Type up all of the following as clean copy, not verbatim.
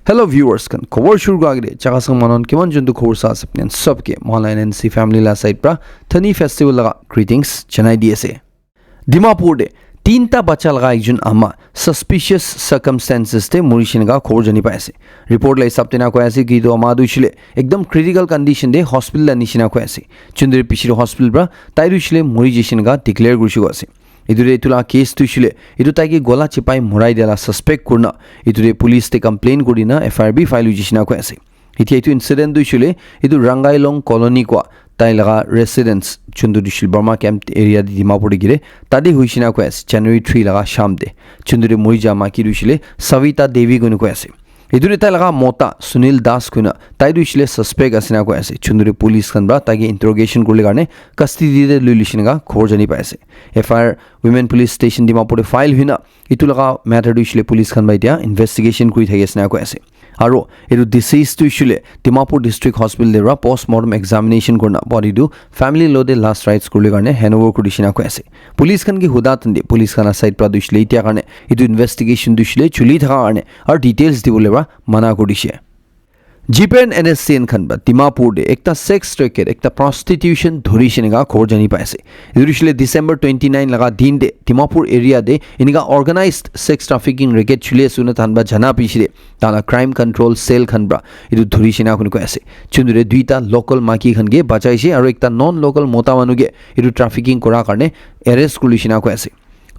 Hello viewers kan khobor shuru agre jaga sang manon kimon juntu khobor sa sapnen sabke online NC family la side pra thani festival laga greetings janai diase Dimapur de tinta bacha laga ekjon ama suspicious circumstances te morishin ga khobor jani paise report lai saptena ko ase ki do ama dushile ekdam critical condition de hospital la nishina ko ase chundre pishiro hospital pra tairushile morijishin ga declare gurshi ase idure itula case tuishile idu taiki gola chipai morai dela suspect kurna idure police te complain kurina FIR file ujishina ko ase itia itu incident tuishile idu Rangailong colony ko tai laga residents chundu dishil Burma camp area di Dimapur gire tade huishina ko ase January 3 laga sham de chundure morija ma ki dushile Savita Devi gunu ko ase idure tai laga mota Sunil Das kuna tai dushile suspect asina ko ase chundure police kanba tagi interrogation kurle garne custody de lulishin ga khor jani paise FIR women police station Dimapur file hina itu laga matter dushile police kanba dia investigation kuri thagi asina ko ase aro edu deceased dushile Dimapur district hospital dera postmortem examination korna body du family lo de last rites kurle garne handover kurishina ko ase police kan ki huda tande police kana side pra dushile itia garne edu investigation dushile chuli thaga garne ar details dibole mana kodishe GPN NSCN khanba Dimapur de ekta sex racket ekta prostitution dhurishin ga khor jani paise idurishile December 29 laga din de Dimapur area de iniga organized sex trafficking racket chule suna thanba jana pishire tala crime control cell khanba idu dhurishina kun ko ase chundure duita local maki khange bachaise aru ekta non local mota manuge idu trafficking kora karne arrest kulishina ko ase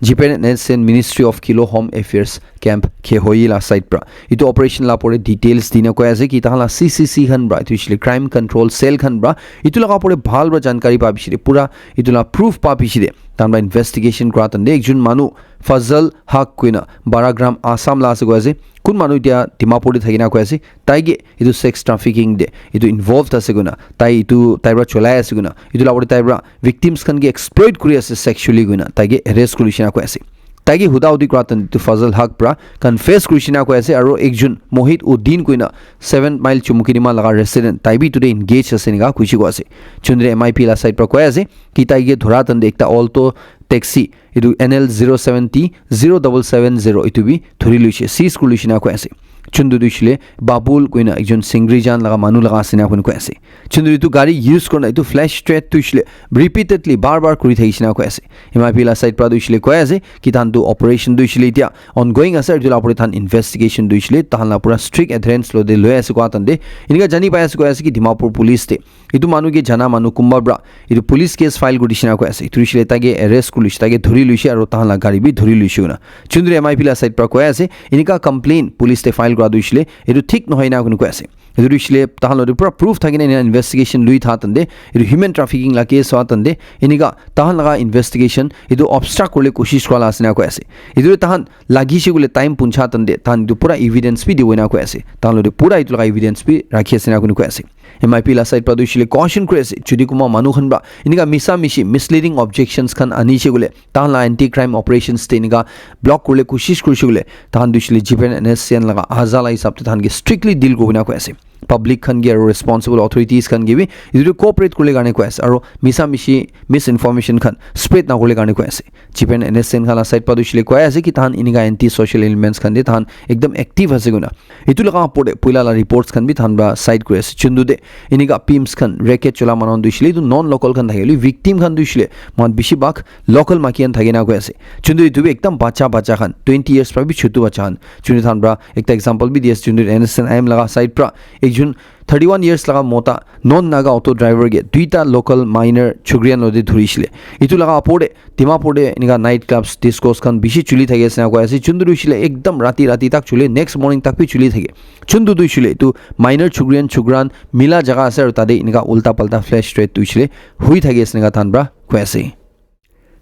GPN NSCN Ministry of Kilo Home Affairs Camp Kehoila site pra itu operation la pore details dina ko ase ki tahala CCC khan bra itu shile crime control cell khan bra itu laga pore bhal bra jankari pa bishire pura itu la proof pa bishire tanba investigation kra tande ekjun manu Fazal Haq kuina 12 gram Assam la ase ko ase kun manu dia Dimapur de thagina ko ase taige itu sex trafficking de itu involved ase guna tai itu taibra cholai ase guna itu la pore taibra victims khan ge exploit kuri ase sexually guna taige arrest kurishina ko ase taigi hudaudi kratan to Fazal Haq pra confess krishina ko ase aro ekjun Mohit Uddin kuina 7 mile chumukinima laga resident taibi today engage ase niga kuishi ko ase chundre MIP la side pra ko ase ki taige dhora tande ekta alto taxi idu NL 070 0770 itu bi thuri luise seize kulishina ko ase chundu dushile Babul kuina ekjon Singrijan laga manu laga asina kun ko ase chundu itu gari use korna itu flash threat tuishile repeatedly bar kuri thagishina ko ase MIP la side pra dushile ko ase ki tan du operation duishile itia ongoing ase jula pore than investigation duishile tahan la pura strict adherence lo de loy ase ko atande inika jani pai ase ko ase ki Dimapur police te itu manu ge jana manu kumba bra itu police case file gudishina ko ase itu shile tage arrest kulish tage dhuri luise aro tahan la gari bi dhuri luise una chundre MIP la side pra ko ase inika complaint police te file duishile edu thik nohoi na kun ko ase edu duishile tahalo pura proof thagine investigation lui tha tande edu human trafficking la case wa tande eniga tahan laga investigation edu obstacle kole koshish kala asina ko ase edu tahan lagi she gule time puncha tande tahan du pura evidence bi diwena ko ase tahalo pura itu laga evidence bi rakhi asina kun ko ase MIP la side pra duishile caution ko ase chudi kuma manu khan ba eniga misa mishi misleading objections khan ani she gule tahan la anti crime operations te eniga block kole koshish kurishi gule tahan duishile GPN NSCN laga azala hisab te tahan ge strictly deal ko bina ko ase public khan ge aro responsible authorities khan ge bi idu cooperate kule garne ko ase aro misa mishi misinformation khan spread na kule garne ko ase GPN NSCN khala side pa dushile ko ase ki tahan iniga anti social elements khan de tahan ekdam active ase guna itu laga pore puila la reports khan bi tahan ba side ko ase chundu de iniga pims khan racket chola manon dushile itu non local khan thageli victim khan dushile mon bishi bak local makian thagena ko ase chundu itu bi ekdam bacha khan 20 years pra bi chutu bacha khan chundu than bra ekta example bi dias chundu NSCN am laga side pra ekjun 31 years laga mota non naga auto driver ge duita local minor chugrian lode dhurishile itu laga apode Dimapur de niga night clubs discos khan bishi chuli thage asina ko ase chundu duishile ekdam rati tak chule next morning tak pi chuli thage chundu duishile itu minor chugran mila jaga ase aru tade niga ulta palta flash straight duishile hui thage asina than bra ko ase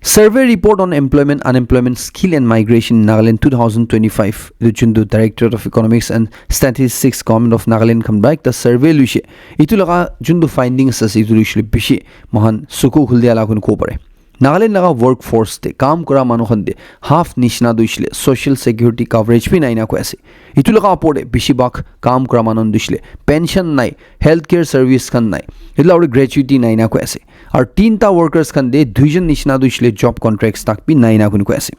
Survey report on employment, unemployment, skill and migration in Nagaland 2025. The Chundu Directorate of Economics and Statistics Government of Nagaland come back the survey luishe. Itu laga Chundu findings as itu luishe bishi mohan suku khuldia la kun ko pare. Nagaland naga workforce te kaam kora manu khan de half nishna duishile social security coverage bi naina ko ase itu laga apode bishi bak kaam kora manu duishile pension nai healthcare service khan nai itla ore gratuity naina ko ase ar tinta workers khan de duijon nishna duishile job contracts tak bi naina kun ko ase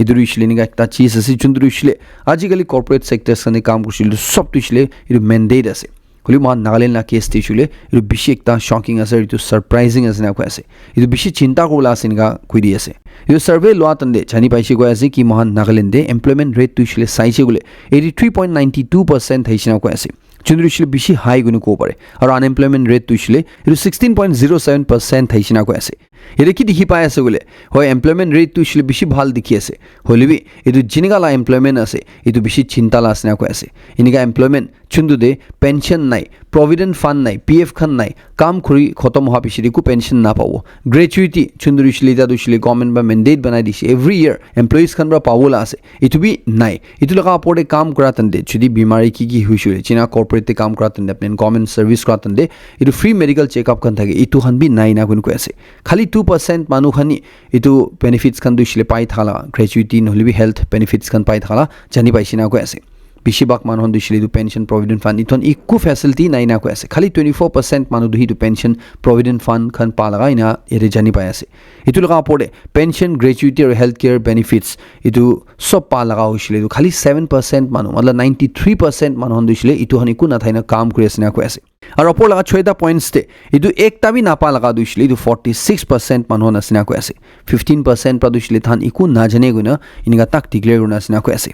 ইটো ইছলে নিকা একটা চিজ আছে যোনটো ইছলে আজিকালি corporate sectors কানে কাম কৰিছিল সব ইছলে ইটো মেন্ডেট আছে হলি মান নাগালেণ্ড না কেছ দিছিলে ইটো বেছি একটা শকিং আছে ইটো সারপ্রাইজিং আছে না কৈ আছে ইটো বেছি চিন্তা কৰলা আছে নিকা কৈ দি আছে ইটো সাৰ্ভে লোৱা তন্দে জানি পাইছে কৈ আছে কি মহান নাগালেণ্ডে এমপ্লয়মেন্ট ৰেট ইছলে চাইছে গলে 83.92% হৈছে না কৈ আছে যোনটো ইছলে বেছি হাই গুণ ক'ব পাৰে আৰু আনএমপ্লয়মেন্ট ৰেট ইছলে ইটো 16.07% হৈছে না কৈ আছে এটা কি দেখি পাই আছে গলে হয় এমপ্লয়মেন্ট ৰেট ইছলে বেছি ভাল দেখি আছে হলিবি ইটো জিনিগালা এমপ্লয়মেন্ট আছে ইটো বেছি চিন্তালা আছে না কৈ আছে ইনিকা এমপ্লয়মেন্ট যোনটো দে পেনশন নাই প্রভিডেন্ট ফান্ড নাই পিএফ খান নাই কাম কৰি খতম হোৱা পিছত একো পেনশন না পাব গ্ৰেচুইটি যোনটো ইছলে এটা ইছলে গভৰ্নমেন্ট বা মেন্ডেট বনাই দিছে এভৰি ইয়াৰ এমপ্লয়িজ খান পৰা পাবলা আছে ইটো বি নাই ইটো লগা ওপৰতে কাম কৰা তন্দে যদি বিমাৰী কি হৈছিল চিনা কৰ্পোৰেটে কাম কৰা তন্দে আপনি গভৰ্নমেন্ট সাৰ্ভিস কৰা তন্দে ইটো ফ্রি মেডিকেল চেকআপ খান থাকে ইটো খান বি নাই না কোন কৈ আছে খালি 2% মানুহ খানি ইটো বেনিফিটস খান দিছিলে পাই থালা গ্ৰেচুইটি নহলিবি হেলথ বেনিফিটস খান পাই থালা জানি পাইছি না কৈ আছে বেছিভাগ মানুহ দিছিলে ইটো পেনশন প্ৰভিডেন্ট ফান্ড ইটো একো ফেসিলিটি নাই না কৈ আছে খালি 24% মানুহ দিটো পেনশন প্ৰভিডেন্ট ফান্ড খান পা লগা ইনা এৰে জানি পাই আছে ইটো লগা ওপৰতে পেনশন গ্ৰেচুইটি আৰু হেলথ কেয়াৰ বেনিফিটস ইটো সব পা লগা হৈছিলে ইটো খালি 7% মানুহ মানে 93% মানুহ দিছিলে ইটো হানি কো নাথাই না কাম কৰি আছে না কৈ আছে আৰু ওপৰ লগা 6টা পইণ্টস তে ইটো একটা বি নাপা লগা দিছিলে ইটো 46% মানুহ নাছিনা কৈ আছে 15% পৰা দিছিলে থান একো নাজানে গুনা ইনিকা তাক ডিক্লেয়াৰ কৰা নাছিনা কৈ আছে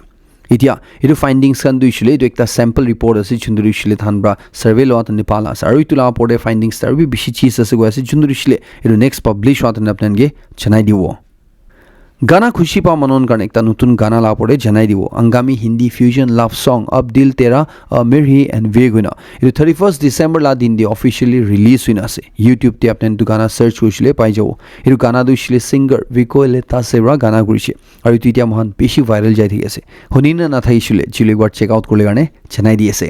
এতিয়া ইটো ফাইন্ডিংস খান দিছিলে ইটো একটা স্যাম্পল রিপোর্ট আছে যোনটো দিছিলে থান ব্ৰা সাৰ্ভে লোৱা তনে পালা আছে আৰু ইটো লগা পৰে ফাইন্ডিংস তাৰ বি বেছি চিজ আছে কৈ আছে যোনটো দিছিলে ইটো নেক্সট পাবলিশ হোৱা তনে আপোনালোকে জনাই দিব গানা খুশি পা মনন কাৰণে একটা নতুন গানা লা পৰে জনাই দিব আংগামী হিন্দী ফিউজন লাভ সং অব দিল তেৰা মিৰহি এন্ড ভেগুনা ইটো 31 ডিসেম্বৰ লা দিন দি অফিশিয়ালি ৰিলিজ হৈ আছে ইউটিউব তে আপুনি তো গানা সাৰ্চ কৰিছিলে পাই যাব ইটো গানা দিছিলে সিঙ্গাৰ ভিকোলেতা সেৰা গানা কৰিছে আৰু ইটো এতিয়া মহান বেছি ভাইৰাল যাই থাকি আছে শুনিনা নাথাইছিলে জিলে একবাৰ চেক আউট কৰিলে কাৰণে জনাই দি আছে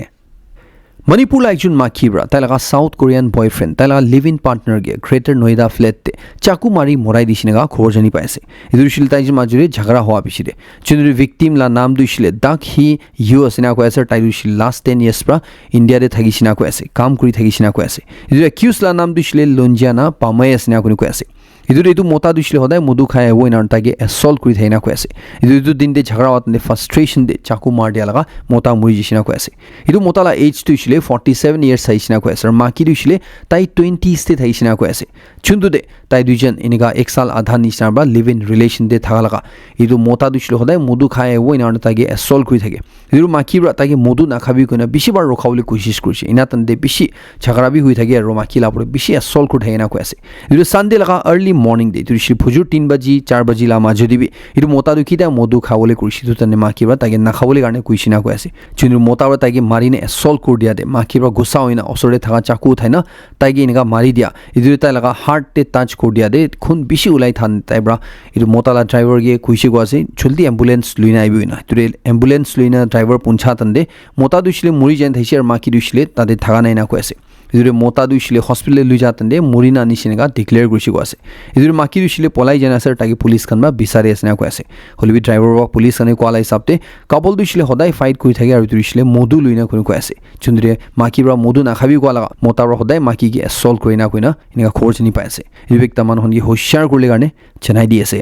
মণিপুৰ একজন মাখিবৰা তাই লগা সাউথ কোৰিয়ান বয়ফ্ৰেন্ড তাই লগা লিভ ইন পাৰ্টনাৰ গে গ্ৰেটাৰ নয়ডা ফ্ল্যাটতে চাকু মাৰি মৰাই দিছিলে গা খবৰ জানি পাইছে ইদুছিল তাই যে মাজুৰে ঝগড়া হোৱা পিছতে যোনটো ভিকটিম লা নাম দিছিলে দাক হি ইউ আছিনা কৈ আছে তাই দিছিল লাষ্ট 10 ইয়ার্স পৰা ইণ্ডিয়াতে থাকিছিনা কৈ আছে কাম কৰি থাকিছিনা কৈ আছে ইদু একিউজ লা নাম দিছিলে লঞ্জিয়ানা পামাই আছিনা কৈ আছে ইটো মোতা দিছিলে সদায় মধু খাই আহিব ইনাৰ তাকে এছল্ট কৰি থাকি না কৈ আছে ইটো দিন দে ঝগড়া হোৱাতে ফ্ৰাষ্ট্ৰেশ্যন দে চাকু মাৰ দিয়া লগা মোতা মৰি যিছিনা কৈ আছে ইটো মোতালা এজ দিছিলে 47 ইয়াৰ্ছ আহিছিনা কৈ আছে আৰু মাকি দিছিলে তাই 20s তে থাকিছিনা কৈ আছে যোনটো দে তাই দুইজন এনেকা এক সাল আধা নিচিনা বা লিভ ইন ৰিলেশ্যন দে থাকা লগা ইটো মোতা দিছিলে সদায় মধু খাই আহিব ইনাৰ তাকে এছল্ট কৰি থাকে ইটো মাকিবৰা তাকে মধু নাখাবি কৈ না বেছিবাৰ ৰখাবলৈ কোচিছ কৰিছে ইনা তন্দে বেছি ঝগড়া বি হৈ থাকে আৰু মাকি লাপৰে বেছি এছল্ট কৰি থাকে না কৈ আছে ইটো সানডে লগা আৰ্লি মৰ্নিং দে ইটো ফুজুৰ 3 বাজি 4 বাজি লা মাজে দিবি ইটো মোতা দুখিতা মধু খাবলৈ কৰিছে তো তনে মাকিবৰা তাকে নাখাবলৈ কাৰণে কৈছিনা কৈ আছে যোনটো মোতাবৰা তাকে মাৰিনে এছল্ট কৰি দিয়া দে মাকিবৰা গুছা হইনা ওচৰতে থাকা চাকু উঠাই না তাকে এনেকা মাৰি দিয়া ইটো তাই লগা হাৰ্ট তে টাচ কৰি দিয়া দে খুন বেছি ওলাই থান তাই ব্ৰা ইটো মোতালা ড্ৰাইভাৰ গে কৈছে গো আছে জলদি এম্বুলেন্স লৈ না আইবি না তো এম্বুলেন্স লৈ না ড্ৰাইভাৰ পুঞ্চা তন্দে মোতা দুছিলে মৰি যেন থাইছে আৰু মাকি দুছিলে তাতে থাকা নাই না কৈ আছে ইদুৰে মোতা দুছিলে হস্পিটালে লৈ যাতন্দে মৰি না নিচিনাকা ডিক্লেয়াৰ কৰিছে গো আছে ইদুৰে মাকি দুছিলে পলাই যেন আছে তাকে পুলিচ খান বা বিচাৰি আছে না কৈ আছে হলিবি ড্ৰাইভাৰ বা পুলিচ খানে কোৱালা হিচাপতে কাপল দুছিলে সদায় ফাইট কৰি থাকে আৰু দুছিলে মধু লৈ না কৈ আছে যোনদৰে মাকি ব্ৰা মধু নাখাবি কোৱা লগা মোতা ব্ৰা সদায় মাকি কি এছল্ট কৰি না কৈ না এনেকা খবৰ চিনি পাই আছে এই ব্যক্তি মানুহনকি হুঁচিয়াৰ কৰিলে কাৰণে জনাই দি আছে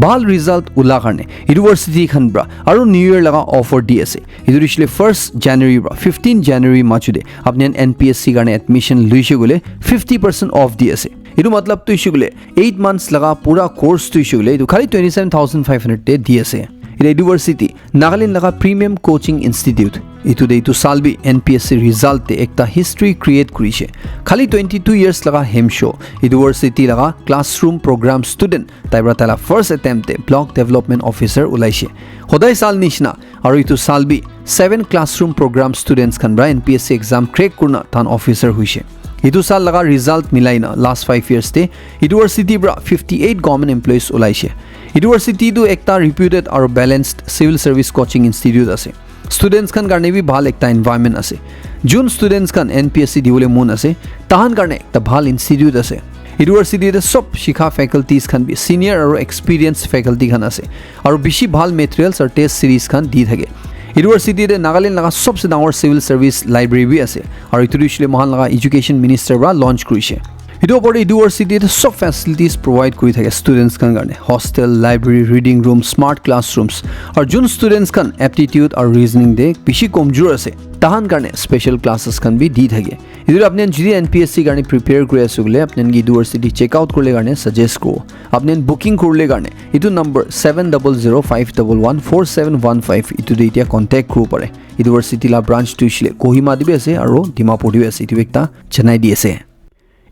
ভাল ৰিজাল্ট ওলা কাৰণে ইউনিভাৰ্চিটি খান ব্ৰা আৰু নিউ ইয়াৰ লগা অফাৰ দি আছে ইটো দিছিলে 1 জানুৱাৰী পৰা 15 জানুৱাৰী মাজতে আপুনি এনপিএসসি কাৰণে এডমিশন লৈছে গলে 50% অফ দি আছে ইটো মতলব তো ইছু গলে 8 মান্থস লগা পুৰা কোৰ্স তো ইছু গলে ইটো খালি 27500 তে দি আছে এটা ইউনিভাৰ্চিটি নাগালেণ্ড লগা প্ৰিমিয়াম কোচিং ইনষ্টিটিউট ইটো সালবি এনপিএসসি ৰিজাল্টে একটা হিষ্ট্ৰী ক্ৰিয়েট কৰিছে খালি 22 ইয়াৰ্ছ লগা হেমশো ইউনিভাৰ্চিটি লগা ক্লাছৰুম প্ৰগ্ৰাম ষ্টুডেণ্ট তাইব্ৰা তালা ফাৰ্ষ্ট এটেম্পটে ব্লক ডেভেলপমেণ্ট অফিচাৰ ওলাইছে সদায় সাল নিচিনা আৰু ইটো সালবি 7 ক্লাছৰুম প্ৰগ্ৰাম ষ্টুডেণ্টছ খান ব্ৰা এনপিএসসি এক্সাম ক্ৰেক কৰনা তান অফিচাৰ হৈছে ইটো সাল লগা ৰিজাল্ট মিলাই না লাষ্ট 5 ইয়াৰ্ছ তে ইউনিভাৰ্চিটি ব্ৰা 58 গভৰ্নমেণ্ট এমপ্লয়িজ ওলাইছে ইউনিভাৰ্চিটিটো একটা ৰিপিউটেড আৰু balanced civil service coaching institute আছে স্টুডেন্টস খান কাৰণে বি ভাল একটা এনভায়ৰনমেন্ট আছে যোন স্টুডেন্টস খান এনপিএসসি দিবলৈ মন আছে তাহান কাৰণে একটা ভাল ইনষ্টিটিউট আছে ইউনিভাৰ্চিটিতে সব শিক্ষা ফেকাল্টিজ খান বি সিনিয়ৰ আৰু এক্সপিৰিয়েন্স ফেকাল্টি খান আছে আৰু বেছি ভাল মেটেৰিয়েলছ আৰু টেষ্ট সিৰিজ খান দি থাকে ইউনিভাৰ্চিটিতে নাগালেণ্ড লগা সবচে ডাঙৰ সিভিল সাৰ্ভিস লাইব্ৰেৰী বি আছে আৰু ইটো দিছিলে মহান লগা এডুকেশ্যন মিনিষ্টাৰ বা লঞ্চ কৰিছে ইটো ওপৰতে ইউনিভাৰ্চিটিত সব ফেচিলিটিজ প্ৰভাইড কৰি থাকে ষ্টুডেণ্টছ কাৰণে hostel library reading room smart classrooms আৰু যোন ষ্টুডেণ্টছ এপ্টিটিউড আৰু ৰিজনিং দে বেছি কমজোৰ আছে তাহান কাৰণে স্পেচিয়েল ক্লাছেছ বি দি থাকে এইটো আপুনি যদি NPSC কাৰণে প্ৰিপেয়াৰ কৰি আছো বোলে আপুনি ইউনিভাৰ্চিটি চেক আউট কৰিলে কাৰণে সাজেষ্ট কৰোঁ আপুনি বুকিং কৰিলে কাৰণে এইটো নম্বৰ 7005114715 এইটো এতিয়া কণ্টেক্ট কৰিব পাৰে ইউনিভাৰ্চিটি লা ব্ৰাঞ্চটো ইছিলে কোহিমা দিবি আছে আৰু ডিমাপুৰ দিবি আছে এইটো একটা জনাই দি আছে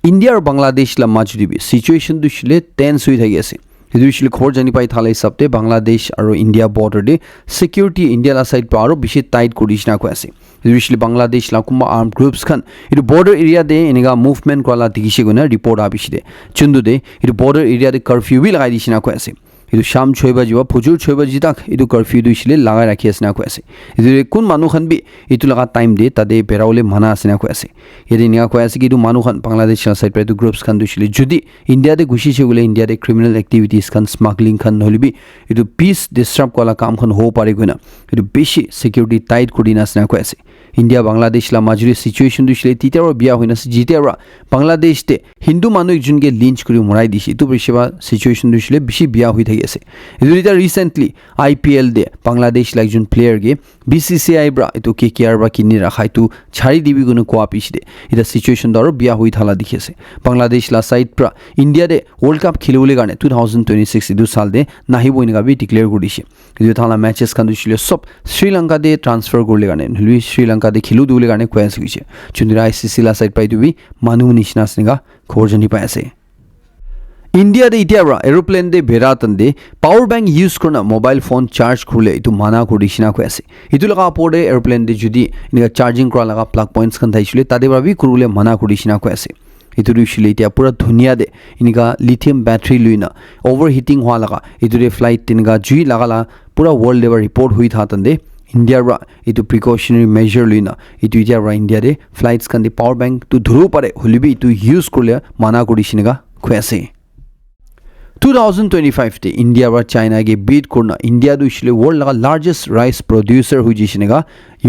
ইণ্ডিয়া আৰু বাংলাদেশ লা মাজুদিবি সিচুৱেশ্যন দুছিলে টেন্স হৈ থাকি আছে এইটো ইছিলে খবৰ জানি পাই থালে হিচাপতে বাংলাদেশ আৰু ইণ্ডিয়া বৰ্ডাৰ দে সিকিউৰিটি ইণ্ডিয়া লা সাইড পৰা আৰু বেছি টাইট কৰি দিছিনা কৈ আছে এইটো ইছিলে বাংলাদেশ লা কুমা আৰ্ম গ্ৰুপছ খান এইটো বৰ্ডাৰ এৰিয়া দে এনেকা মুভমেণ্ট কৰালা দেখিছে গনা ৰিপৰ্ট আবিছিলে চুন্দু দে এইটো বৰ্ডাৰ এৰিয়া দে কাৰফিউ বি লগাই দিছিনা কৈ আছে এইটো শাম 6 বাজি বা ফজুৰ 6 বাজি তাক এইটো কাৰফিউ দিছিলে লগাই ৰাখি আছে না কৈ আছে এইটো কোন মানুহখান বি এইটো লগা টাইম দে তাতে বেৰাওলে মানা আছে না কৈ আছে এদি নিয়া কৈ আছে কি এইটো মানুহখান বাংলাদেশ সাইড পৰা এইটো গ্ৰুপছ খান দিছিলে যদি ইণ্ডিয়াতে গুছিছে গলে ইণ্ডিয়াতে ক্ৰিমিনেল এক্টিভিটিজ খান স্মাগলিং খান নহলিবি এইটো পিছ ডিস্টাৰ্ব কৰা কামখন হ'ব পাৰে গনা এইটো বেছি সিকিউৰিটি টাইট কৰি না কৈ আছে ইণ্ডিয়া বাংলাদেশ লা মাজুৰি সিচুৱেশ্যন দিছিলে তিতিয়াৰ বিয়া হৈ নাছে যেতিয়া বাংলাদেশ তে হিন্দু মানুহ একজনকে লিঞ্চ কৰি মৰাই দিছে এইটো বেছিবা সিচুৱেশ্যন দিছিলে বেছি বিয়া হৈ থাকি আছে এইটো এতিয়া ৰিসেন্টলি IPL দে বাংলাদেশ লা একজন প্লেয়াৰ গে BCCI ব্ৰা এইটো KKR বা কিনি ৰাখা এইটো ছাৰি দিবি কোনো কোৱা পিছিলে এটা সিচুৱেশ্যন দৰ বিয়া হৈ থালা দেখি আছে বাংলাদেশ লা সাইড পৰা ইণ্ডিয়া দে ৱৰ্ল্ড কাপ খেলিবলৈ কাৰণে 2026 এইটো সাল দে নাহিব ইনগা বি ডিক্লেয়াৰ কৰিছে এইটো থালা মেচেছ খান দিছিলে সব শ্ৰীলংকা দে ট্ৰান্সফাৰ কৰিলে কাৰণে নলুই শ্ৰীলংকা দে খেলু দুলে কাৰণে কৈ আছে কিছে চুন্দিৰা ICC লা সাইড পাই দিবি মানুহ নিচিনা সিংগা খবৰ জানি পাই আছে ইণ্ডিয়া দে এতিয়া এৰোপ্লেন দে বেৰাতন দে পাৱাৰ বেংক ইউজ কৰনা মোবাইল ফোন চাৰ্জ কৰিলে এইটো মানা কৰি দিছিনা কৈ আছে এইটো লগা ওপৰতে এৰোপ্লেন দে যদি এনেকা চাৰ্জিং কৰা লগা প্লাগ পইণ্টছ খান থাকিছিলে তাতে ভাবি কৰিলে মানা কৰি দিছিনা কৈ আছে এইটো দিছিলে এতিয়া পুৰা ধুনীয়া দে এনেকা লিথিয়াম বেটাৰী লৈ না অভাৰ হিটিং হোৱা লগা এইটো দে ফ্লাইট তেনেকা জুই লগালা পুৰা ৱৰ্ল্ড লেভেল ৰিপৰ্ট হৈ থাকন দে ইণ্ডিয়াৰ এইটো প্ৰিকশ্যনাৰী মেজাৰ লৈ না এইটো এতিয়া ইণ্ডিয়া দে ফ্লাইটছ খান দে পাৱাৰ বেংক তো ধৰিব পাৰে হলিবি এইটো ইউজ কৰিলে মানা কৰি দিছিনা কৈ আছে 2025 te India và China ge beat korna India du isle world laga largest rice producer hui jisnega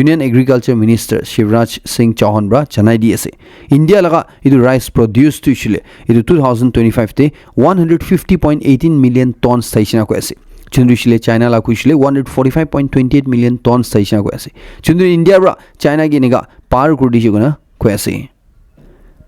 Union Agriculture Minister Shivraj Singh Chauhan bra chanai di ase India laga idu rice produce tu isle idu 2025 te 150.18 million tons thaisina ko ase chundu isle China la ku isle 145.28 million tons thaisina ko ase chundu India bra China ge nega par kor di jegona ko ase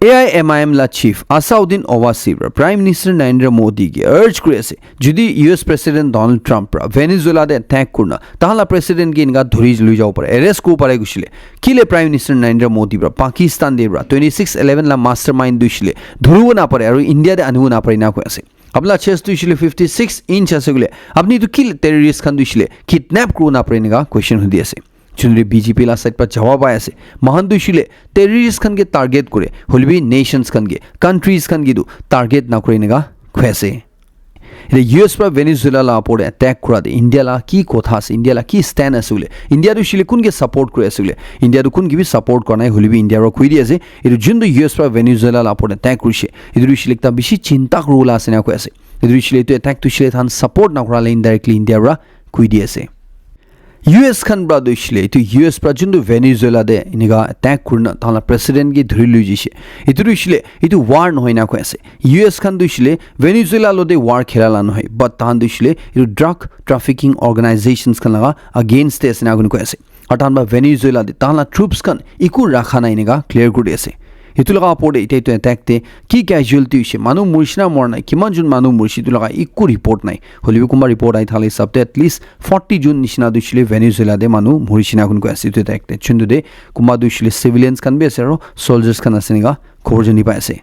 AIMIM la chief Asauddin Owaisi Prime Minister Narendra Modi ge urge kuri ase jodi US President Donald Trump Venezuela de attack kurna tahala president ge inga dhuri lui jao pare arrest ko pare gusile kile Prime Minister Narendra Modi Pakistan de 2611 la mastermind dushile dhuru na pare aru India de anu na pare na ko ase abla chest dushile 56 inch ase gule apni to kill terrorist khan dushile kidnap kru na pare ga question hudi ase চুনরি BJP লা side পা জবাব আছে মহান দুইছিলে terrorist খান কে target করে হলবি Nations খান কে countries খান গিদু target না করে নেগা খুয়েছে এটা ইউএস পা ভেনেজুয়েলা লা পরে অ্যাটাক করা দে ইন্ডিয়া লা কি কথা আছে ইন্ডিয়া লা কি স্ট্যান্ড আছে বলে ইন্ডিয়া দুইছিলে কোন কে সাপোর্ট করে আছে বলে ইন্ডিয়া দু কোন গিবি সাপোর্ট করা নাই হলবি ইন্ডিয়া র কই দি আছে এটা জিন্দু ইউএস পা ভেনেজুয়েলা লা পরে অ্যাটাক করিছে এটা দুইছিলে একটা বেশি চিন্তা করুলা আছে না কই আছে এটা দুইছিলে তো অ্যাটাক দুইছিলে থান সাপোর্ট না করালে ইনডাইরেক্টলি ইন্ডিয়া রা কই দি আছে US খান ব্রা দুইছিলে তো US প্রা জুন্দু ভেনেজুয়েলা দে ইনিগা অ্যাটাক করনা তাহলে প্রেসিডেন্ট কে ধরি লই জিছে ইতু দুইছিলে ইতু ওয়ার নহয় না কই আছে US খান দুইছিলে ভেনেজুয়েলা লদে ওয়ার খেলালা নহয় বাট তাহান দুইছিলে ইতু ড্রাগ ট্রাফিকিং অর্গানাইজেশনস খান লাগা अगेंस्ट এসে না কই আছে আর তাহান বা ভেনেজুয়েলা দে তাহলে ট্রুপস খান ইকু রাখা নাই নিগা ক্লিয়ার করে আছে ইতু লগা পড়ে এটা তো অ্যাটাক তে কি ক্যাজুয়ালিটি হইছে মানুহ মৰিছিনা মৰ নাই কিমান জন মানুহ মৰিছি তো লগা ইকু ৰিপৰ্ট নাই হলিবি কুমা ৰিপৰ্ট আই থালে সবতে এটলিস্ট 40 জন নিচিনা দুছিলে ভেনেজুয়েলা দে মানুহ মৰিছিনা কোন কই আছে তো অ্যাটাক তে চুন্দু দে কুমা দুছিলে সিভিলিয়ানস খান বি আছে আৰু সোলজাৰ্স খান আছে নিগা খবৰ জনি পাই আছে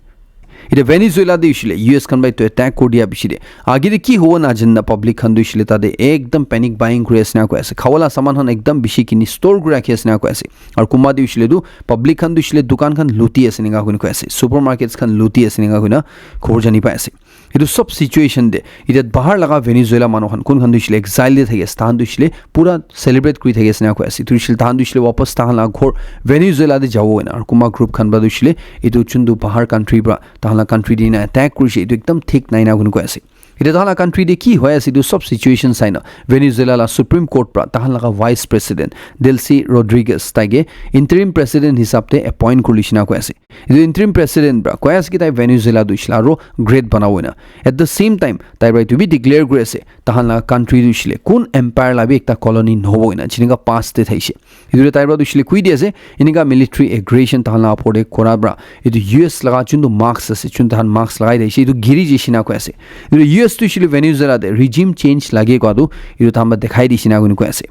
এটা ভেনেজুয়েলা দিছিলে US খান বাই তো অ্যাটাক কৰি দিয়া বিছিলে আগিৰে কি হ'ব না জানা পাব্লিক খান দিছিলে তাতে একদম প্যানিক বাইং কৰি আছে না কই আছে খাওলা সামান হন একদম বেছি কিনি ষ্টৰ কৰি ৰাখি আছে না কই আছে আৰু কুমা দিছিলে দু পাব্লিক খান দিছিলে দোকান খান লুটি আছে নিগা কোন কই আছে সুপাৰমাৰ্কেটস খান লুটি আছে নিগা কোনা খবৰ জানি পাই আছে এটো সব সিচুৱেশ্যন দে এটা বাহাৰ লগা ভেনেজুয়েলা মানুহ কোন খান দিছিলে এক্সাইল দে থাকে স্থান দিছিলে পুৰা সেলিব্ৰেট কৰি থাকে আছে না কই আছে তুইছিল তাহান দিছিলে वापस তাহান লা ঘৰ ভেনেজুয়েলা দে যাও না আৰু কুমা গ্ৰুপ খান বা দিছিলে এটো চুন্দু বাহাৰ কান্ট্ৰি পৰা তাহালা কান্ট্ৰি দিনা অ্যাটাক কৰিছে এটো একদম ঠিক নাই না কোন কই আছে এটা তাহলা কান্ট্রি দে কি হয় আছে সব সিচুয়েশন চাই না ভেনিজুয়েলা লা সুপ্রিম কোর্ট পৰা তাহলা ভাইস প্ৰেসিডেন্ট ডেলসি ৰড্ৰিগেজ তাইগে ইন্টাৰিম প্ৰেসিডেন্ট হিসাবে এপয়েন্ট কৰিছিনা কৈ আছে এই ইন্টাৰিম প্ৰেসিডেন্ট পৰা কৈ আছে কি তাই ভেনিজুয়েলা দুইছিল আৰু গ্ৰেট বানাবই না এট দ্য সেম টাইম তাই ৰাইট টু বি ডিক্লেয়াৰ কৰি আছে তাহলা কান্ট্রি দুইছিল কোন এম্পায়ার লাবি একটা কলনি নহবই না জিনিকা পাঁচতে থাইছে ইদুরে তাই পৰা দুইছিল কুই দিয়েছে ইনিকা মিলিটাৰি এগ্ৰেশন তাহলা আপৰে কৰা ব্ৰা এটো ইউএস লাগা চুন্দু মার্কস আছে চুন তাহান মার্কস লাগাই দিছে এটো গিরি জিছিনা কৈ আছে ইদুরে ইউএস তুইছিল ভেনিজুয়েলা দে রিজিম চেঞ্জ লাগে কদু এটো তাম্বা দেখাই দিছিনা গুনি কৈ আছে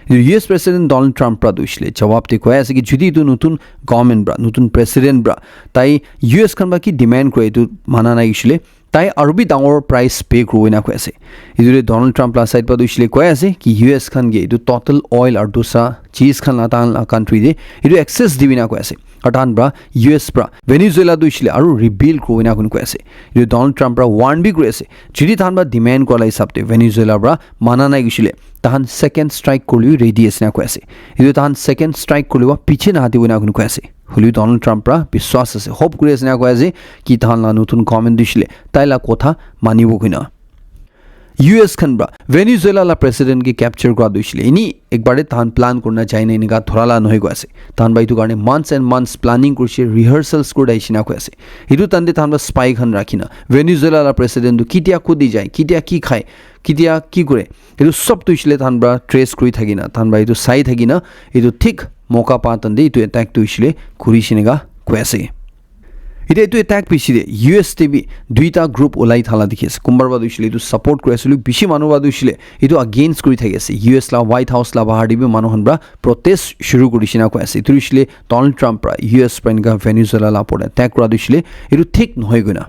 ইউএস প্রেসিডেন্ট ডোনাল্ড ট্রাম্প পৰা দুইছিলে জবাবতে কৈ আছে কি যদি এটো নতুন গভৰ্নমেন্ট ব্ৰা নতুন প্ৰেসিডেন্ট ব্ৰা তাই ইউএস খান বা কি ডিমান্ড কৰে এটো মানা নাই গিছিলে তাই আৰু বি ডাঙৰ প্ৰাইস পে কৰোই না কৈ আছে ইদুৰে ডোনাল্ড ট্ৰাম্প লা সাইড পৰা দুইছিলে কৈ আছে কি ইউএস খান গে এটো টোটাল অইল আৰু দুসা চিজ খান লা তান কান্ট্ৰি দে এটো এক্সেস দিবি না কৈ আছে অটান ব্ৰা ইউএস পৰা ভেনিজুয়েলা দুইছিলে আৰু ৰিবিল কৰোই না কৈ আছে ইদু ডোনাল্ড ট্ৰাম্প পৰা ওয়াৰ্ন বি কৰি আছে যদি তান বা ডিমান্ড কৰা হিচাপতে ভেনিজুয়েলা পৰা মানা নাই গিছিলে তাহান সেকেন্ড স্ট্রাইক করলি রেডি আছে না কৈ আছে ইদু তাহান সেকেন্ড স্ট্রাইক করলিব পিছে না হাতিব না কৈ আছে হলি ডোনাল্ড ট্রাম্প পৰা বিশ্বাস আছে হোপ কৰি আছে না কৈ আছে কি তাহান লা নতুন গভর্নমেন্ট দিছিলে তাইলা কথা মানিব কইনা यूएस खान ब्रा वेनेजुएला ला प्रेसिडेंट की कैप्चर करा दुइছিলে इनी एक बारे तान प्लान करना चाहिए इनका थोराला নহয় গৈ আছে তান বাইটো কাৰণে মান্থস এন্ড মান্থস প্ল্যানিং কৰিছে ৰিহাৰ্সেলস কৰি আইছিনা কৈ আছে ইটো তান্দে তান স্পাই খান ৰাখিনা ভেনেজুয়েলা লা প্ৰেসিডেন্ট কিতিয়া কুদি যায় কিতিয়া কি খায় কিতিয়া কি কৰে এটো সব তুইছিলে তান ব্ৰা ট্ৰেস কৰি থাকিনা তান বাইটো চাই থাকিনা এটো ঠিক মৌকা পা তান্দে এটো অ্যাটাক তুইছিলে কৰিছিনেগা কৈ আছে এটা এটো অ্যাটাক পিছিলে ইউএস টিভি দুইটা গ্ৰুপ ওলাই থালা দেখি আছে কুম্বাৰ বা দুইছিলে এটো সাপোৰ্ট কৰি আছিল বেছি মানুহ বা দুইছিলে এটো এগেইনস্ট কৰি থাকি আছে ইউএস লা হোয়াইট হাউস লা বাহাৰ দিবি মানুহন ব্ৰা প্ৰটেষ্ট শুৰু কৰিছিনা কৈ আছে এটো দিছিলে ডোনাল্ড ট্ৰাম্প পৰা ইউএস প্ৰেনকা ভেনেজুয়েলা লা পৰে অ্যাটাক কৰা দিছিলে এটো ঠিক নহয় গনা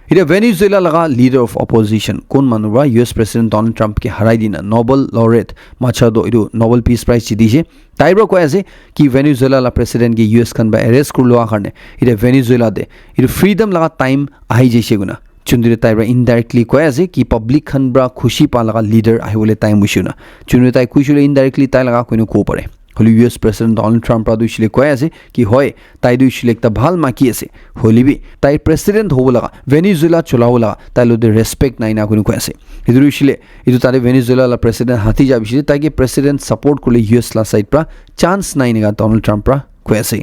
এটা ভেনেজুয়েলা লাগা লিডার অফ অপোজিশন কোন মানুবা ইউএস প্রেসিডেন্ট ডোনাল্ড ট্রাম্প কে হারাই দিনা নোবেল লরেট মাচাদো এটো নোবেল পিস প্রাইজ দিছে তাইব্র কৈ আছে কি ভেনেজুয়েলা লা প্রেসিডেন্ট কে ইউএস খান বা অ্যারেস্ট কৰলোৱা কাৰণে এটা ভেনেজুয়েলা দে এটো ফ্রিডম লাগা টাইম আহি যাইছে গুনা চুন্দিরে তাইব্রা ইনডাইরেক্টলি কৈ আছে কি পাব্লিক খান ব্রা খুশি পা লাগা লিডার আহিবলে টাইম বুঝিনা চুন্দিরে তাই কুইছিলে ইনডাইরেক্টলি তাই লাগা কইনো কো পারে হলি ইউএস প্রেসিডেন্ট ডোনাল্ড ট্রাম্প পৰা দুইছিলে কৈ আছে কি হয় তাই দুইছিলে একটা ভাল মাকি আছে হলিবি তাই প্রেসিডেন্ট হ'ব লাগা ভেনেজুয়েলা চলাব লাগা তাই লদে রেসপেক্ট নাই না কোনো কৈ আছে এটো দুইছিলে এটো তাৰে ভেনেজুয়েলা লা প্ৰেসিডেন্ট হাতি যাবিছিলে তাইকে প্ৰেসিডেন্ট সাপোৰ্ট কৰলে ইউএস লা সাইড পৰা চান্স নাই নেগা ডোনাল্ড ট্ৰাম্প পৰা কৈ আছে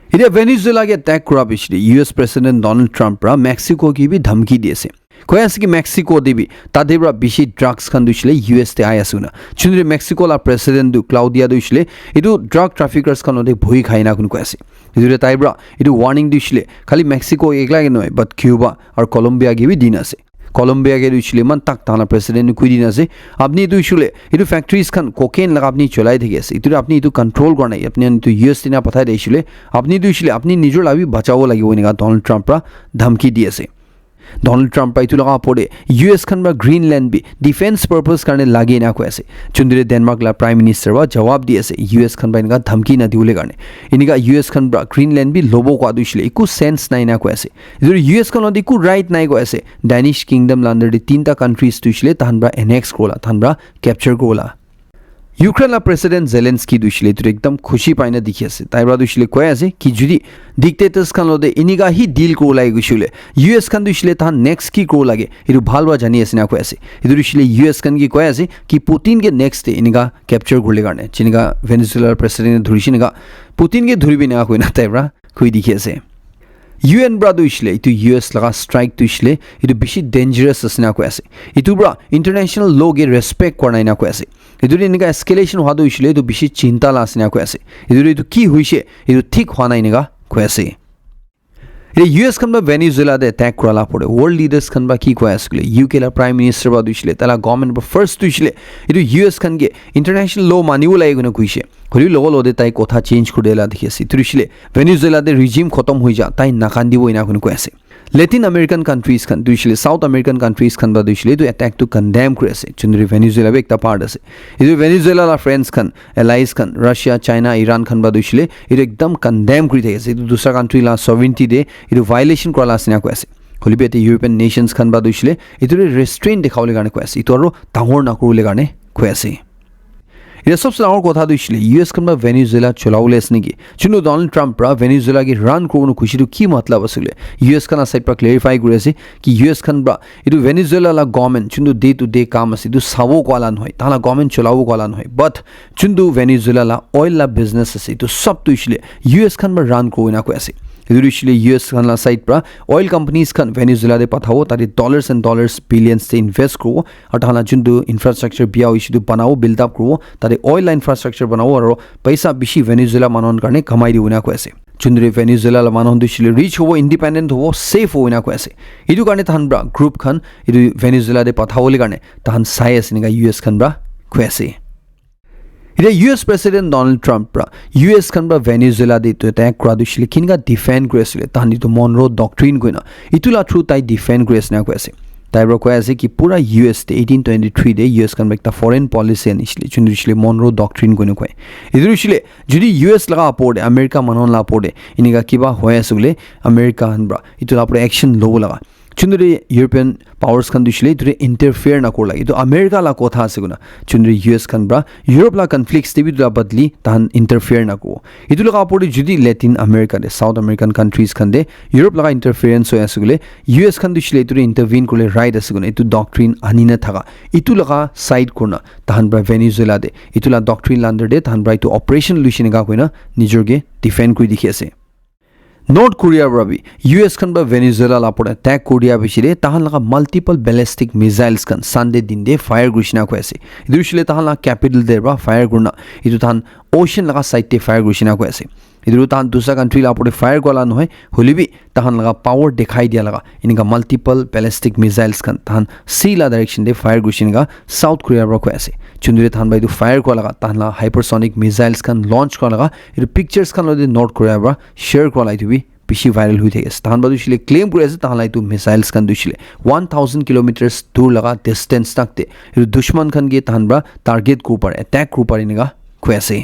এটা ভেনেজুয়েলা কে অ্যাটাক কৰা পিছলে ইউএস প্ৰেসিডেন্ট ডোনাল্ড ট্ৰাম্প পৰা মেক্সিকো কি বি ধমকি দিয়েছে কৈ আছে কি মেক্সিকো দিবি তাতে পৰা বেছি ড্রাগস খান দুইছিলে ইউএস তে আই আছে না চুন্দ্রে মেক্সিকো লা প্রেসিডেন্ট ক্লাউডিয়া দুইছিলে এটো ড্রাগ ট্রাফিকার্স খানতে ভই খাই না কোন কৈ আছে এটো তাইব্রা এটো ওয়ার্নিং দিছিলে খালি মেক্সিকো একলাগে নহয় বাট কিউবা আর কলম্বিয়া গিবি দিন আছে কলম্বিয়া কে দুইছিলে মান তাক তানা প্রেসিডেন্ট কুই দিন আছে আপনি দুইছিলে এটো ফ্যাক্টরিজ খান কোকেন লাগা আপনি চলাই থাকি আছে এটো আপনি এটো কন্ট্রোল কৰা নাই আপনি তো ইউএস দিনা পঠাই দিছিলে আপনি দুইছিলে আপনি নিজৰ লাভি বাঁচাব লাগিব এনেকা ডোনাল্ড ট্ৰাম্প পৰা ধমকি দি আছে ডোনাল্ড ট্রাম্প পাইতো লগা পড়ে ইউএস খান বা গ্রিনল্যান্ড বি ডিফেন্স পারপাস কাৰণে লাগে না কৈ আছে চুন্দিরে ডেনমার্ক লা প্রাইম মিনিস্টার বা জবাব দি আছে ইউএস খান বা এনেকা ধমকি না দিউলে কাৰণে এনেকা ইউএস খান বা গ্ৰিনল্যান্ড বি লব কোৱা দিছিলে একো সেন্স নাই না কৈ আছে যদি ইউএস খান একো রাইট নাই কৈ আছে ড্যানিশ কিংডম লান্ডার দি তিনটা কান্ট্রিজ তুইছিলে তাহান বা এনেক্স কৰলা তাহান বা ক্যাপচাৰ কৰলা ইউক্রেন লা প্রেসিডেন্ট জেলেন্সকি দুইছিলে তো একদম খুশি পাইনা দেখি আছে তাইব্রা দুইছিলে কৈ আছে কি যদি ডিক্টেটর্স খান লদে ইনিগা হি ডিল কো লাগে গইছিলে ইউএস খান দুইছিলে তাহান নেক্সট কি কো লাগে এটো ভালবা জানি আছে না কৈ আছে এটো দুইছিলে ইউএস খান কি কৈ আছে কি পুতিন কে নেক্সট ডে ইনিগা ক্যাপচার করলে কাৰণে চিনিগা ভেনেজুয়েলার প্রেসিডেন্ট ধরিছিনিগা পুতিন কে ধরিবি না কই না তাইব্রা কই দেখি আছে ইউএন ব্রা দুইছিলে এটো ইউএস লাগা স্ট্রাইক দুইছিলে এটো বেশি ডেঞ্জারাস আছে না কৈ আছে এটো ব্রা ইন্টারন্যাশনাল ল কে রেসপেক্ট কৰা নাই না কৈ আছে এটো এনেকা এসকেলেশন হওয়া দুইছিলে এটো বেশি চিন্তা লা আছে না কৈ আছে এটো কি হইছে এটো ঠিক হওয়া নাই নেগা কৈ আছে এই ইউএস খান বা ভেনেজুয়েলা দে অ্যাটাক কৰালা পড়ে ওয়ার্ল্ড লিডার্স খান বা কি কৈ আসলে ইউকে লা প্রাইম মিনিস্টার বা দুইছিলে তালা গভর্নমেন্ট বা ফার্স্ট দুইছিলে এটো ইউএস খান কে ইন্টারন্যাশনাল ল মানিব লাগে কোনে কইছে হলি লগল ওদে তাই কথা চেঞ্জ করে দেলা দেখি আছে তুইছিলে ভেনেজুয়েলা দে রিজিম খতম হই যা তাই নাকান দিবই না কোনে কৈ আছে লেটিন আমেরিকান কান্ট্রিজ খান দুইছিলে সাউথ আমেরিকান কান্ট্রিজ খান বা দুইছিলে তো অ্যাটাক তো কন্ডেম করে আছে চুন্দ্রি ভেনেজুয়েলা বে একটা পার্ট আছে এই ভেনেজুয়েলা লা ফ্রেন্ডস খান এলাইস খান রাশিয়া চায়না ইরান খান বা দুইছিলে এটা একদম কন্ডেম করে থাকে আছে দুসরা কান্ট্রি লা সভেরেনিটি দে এটা ভায়োলেশন করা আছে না কৈ আছে হলিবে এতে ইউৰোপিয়ান নেশনস খান বা দুইছিলে এটোৰে ৰেষ্ট্ৰেইন দেখাবলৈ কাৰণে কৈ আছে ইটো আৰু ডাঙৰ নকৰিলে কাৰণে কৈ আছে এটা সবচেয়ে ডাঙৰ কথা দিছিলে ইউএছ খান বা ভেনিজুৱেলা চলাবলৈ আছে নেকি যোনটো ডনাল্ড ট্ৰাম্প পৰা ভেনিজুৱেলাকে ৰান কৰিব খুজিটো কি মতলব আছিলে ইউএছ খান চাইড পৰা ক্লেৰিফাই কৰি আছে কি ইউএছ খান পৰা এইটো ভেনিজুৱেলা গভৰ্ণমেণ্ট যোনটো ডে টু ডে কাম আছে এইটো চাব কোৱালা নহয় তাহাঁলা গভৰ্ণমেণ্ট চলাব কোৱালা নহয় বাট যোনটো ভেনিজুৱেলা অইল লা বিজনেছ আছে এইটো চবটো ইছিলে ইউএছ খান পৰা ৰান কৰিব নাকৈ আছে এইটো ইছিলে ইউএছ খান চাইড পৰা অইল কোম্পানীজ খান ভেনিজুৱেলাতে পঠাব তাতে dollars and dollars billions invest কৰিব আৰু তাহাঁলা যোনটো ইনফ্ৰাষ্ট্ৰাকচাৰ বিয়া হৈছিটো বনাব বিল্ড আপ কৰিব তাতে অইল ইনফ্ৰাষ্ট্ৰাকচাৰ বনাব আৰু পইচা বেছি ভেনিজুৱেলা মানুহৰ কাৰণে কমাই দিব নাকৈ আছে যোনদৰে ভেনিজুৱেলা মানুহ দিছিলে ৰিচ হ'ব ইণ্ডিপেণ্ডেণ্ট হ'ব ছেফ হ'ব নাকৈ আছে এইটো কাৰণে তাহান পৰা গ্ৰুপ খান এইটো ভেনিজুৱেলাতে পঠাবলৈ কাৰণে তাহান চাই আছে নেকি ইউএছ খান পৰা কৈ আছে এতিয়া ইউএছ প্ৰেচিডেণ্ট ডনাল্ড ট্ৰাম্প পৰা ইউএছ খান পৰা ভেনিজুৱেলা এইটো এটেক কৰা দিছিলে কেনেকুৱা ডিফেণ্ড কৰি আছিলে তাহান এইটো মনৰো ডক্ট্ৰিন কৈ ন ইটোলা থ্ৰু তাই ডিফেণ্ড কৰি আছে কৈ আছে তাইৰ পৰা কৈ আছে কি পুৰা ইউএছতে 1823 ইউএছ খান একটা ফৰেন পলিচি আনিছিলে যোনটো দিছিলে মনৰো ডক্ট্ৰিন কৈ নকয় এইটো দিছিলে যদি ইউএছ লগা আপৰ্টে আমেৰিকা মানুহৰ আপৰ্টে এনেকুৱা কিবা হৈ আছে বোলে আমেৰিকা খান পৰা এইটো আপৰে একশ্যন ল'ব লগা যোনদৰে ইউৰোপিয়ান পাৱাৰ্ছ খান দিছিলে এইটোৰে ইণ্টাৰফেয়াৰ নকৰলা এইটো আমেৰিকা লা কথা আছে কোনা যোনদৰে ইউএছ খান পৰা ইউৰোপ লা কনফ্লিক্টছ টিভিটো বদলি তাহান ইণ্টাৰফেয়াৰ নকৰো এইটো লগা আপৰ্টে যদি লেটিন আমেৰিকা দে চাউথ আমেৰিকান কাণ্ট্ৰিজ খান দে ইউৰোপ লগা ইণ্টাৰফেয়াৰেঞ্চ হৈ আছে বোলে ইউএছ খান দিছিলে এইটোৰে ইণ্টাৰভিন কৰিলে ৰাইট আছে কোনা এইটো ডক্ট্ৰিন আনি নাথাকা এইটো লগা চাইড কৰনা তাহান পৰা ভেনিজুৱেলা দে এইটো লা ডক্ট্ৰিন লাণ্ডাৰ দে তাহান পৰা এইটো অপাৰেশ্যন লৈছে নেকা কৈ না নিজৰকে ডিফেণ্ড কৰি দেখি আছে নৰ্থ কোৰিয়াৰ বাবে ইউএছ খান বা ভেনিজুৱেলা লাপৰে এটেক কৰি দিয়া হৈছিলে তাহান লগা মাল্টিপল বেলিষ্টিক মিছাইলছ খান ছানডে দিন দে ফায়াৰ কৰিছিনা কৈ আছে এইটো হৈছিলে তাহান লগা কেপিটেল দেৰ পৰা ফায়াৰ কৰনা এইটো তাহান অ'চিয়ান লগা চাইডতে ফায়াৰ কৰিছিনা কৈ আছে এইটো তাহান দুসৰা কাণ্ট্ৰি লাপৰে ফায়াৰ কৰা নহয় হ'লেবি তাহান লগা পাৱাৰ দেখাই দিয়া লগা এনেকুৱা মাল্টিপল বেলিষ্টিক মিছাইলছ খান তাহান চি লা ডাইৰেকশ্যন দে ফায়াৰ কৰিছিনা সাউথ কোৰিয়াৰ পৰা কৈ আছে যোনদৰে তাহান বা এইটো ফায়াৰ কৰা লগা তাহান লগা হাইপাৰছনিক মিছাইলছ খান লঞ্চ কৰা লগা এইটো পিকচাৰ্ছ খান লৈ নৰ্থ কোৰিয়াৰ পৰা শ্বেয়াৰ কৰা এইটো বেছি ভাইৰেল হৈ থাকে তাহান বা দিছিলে ক্লেইম কৰি আছে তাহান এইটো মিছাইলছ খান দিছিলে 1000 কিলোমিটাৰ্ছ দূৰ লগা ডিষ্টেঞ্চ থাকতে এইটো দুশ্মন খান গিয়ে তাহান পৰা টাৰ্গেট কৰিব পাৰে এটেক কৰিব পাৰে এনেকুৱা কৈ আছে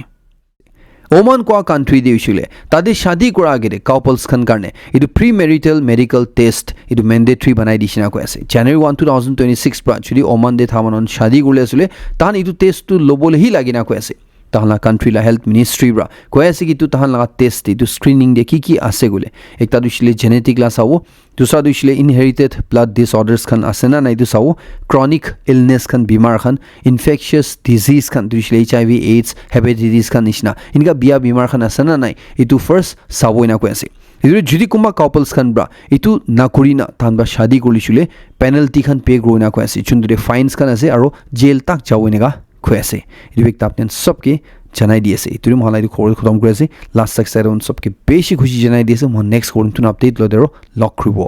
ওমান কোৱা কাণ্ট্ৰি দিছিলে তাদেৰ শাদী কৰা আগেৰে কাপলছ খান কাৰণে এইটো প্ৰি মেৰিটেল মেডিকেল টেষ্ট এইটো মেণ্ডেটৰী বনাই দিছিনা কৈ আছে জানুৱাৰী 1 2026 পৰা যদি ওমান দে থামানন শাদী কৰিলে আছিলে তাহান এইটো টেষ্টটো ল'বলৈহি লাগি না কৈ আছে তাহান কাণ্ট্ৰি লা হেল্থ মিনিষ্ট্ৰী পৰা কৈ আছে কি তাহান লগা টেষ্ট এইটো স্ক্ৰিনিং দে কি আছে বোলে একটা দিছিলে জেনেটিক লা চাব দুসৰা দিছিলে ইনহেৰিটেড ব্লাড ডিসঅৰ্ডাৰ্ছ খান আছে না নাই এইটো চাব ক্ৰনিক ইলনেছ খান বিমাৰ খান ইনফেকচিয়াছ ডিজিজ খান দিছিলে HIV AIDS হেপাটাইটিছ খান নিচিনা এনেকুৱা বিয়া বিমাৰ খান আছে না নাই এইটো ফাৰ্ষ্ট চাবই না কৈ আছে এইটো যদি কোনোবা কাপলছ খান পৰা এইটো নকৰি না তাহান বা শাদী কৰিছিলে পেনাল্টি খান পে' কৰি না কৈ আছে যোনটোৰে ফাইনছ খান আছে আৰু জেল তাক যাব এনেকুৱা কৈ আছে এইটো একটা আপনি সবকে জানাই দি আছে এইটোৰে মহলাই খবৰ খতম কৰি আছে লাষ্ট সেকশন সবকে বেছি খুশি জানাই দি আছে মই নেক্সট কৰিম আপডেট লৈ লগ কৰিব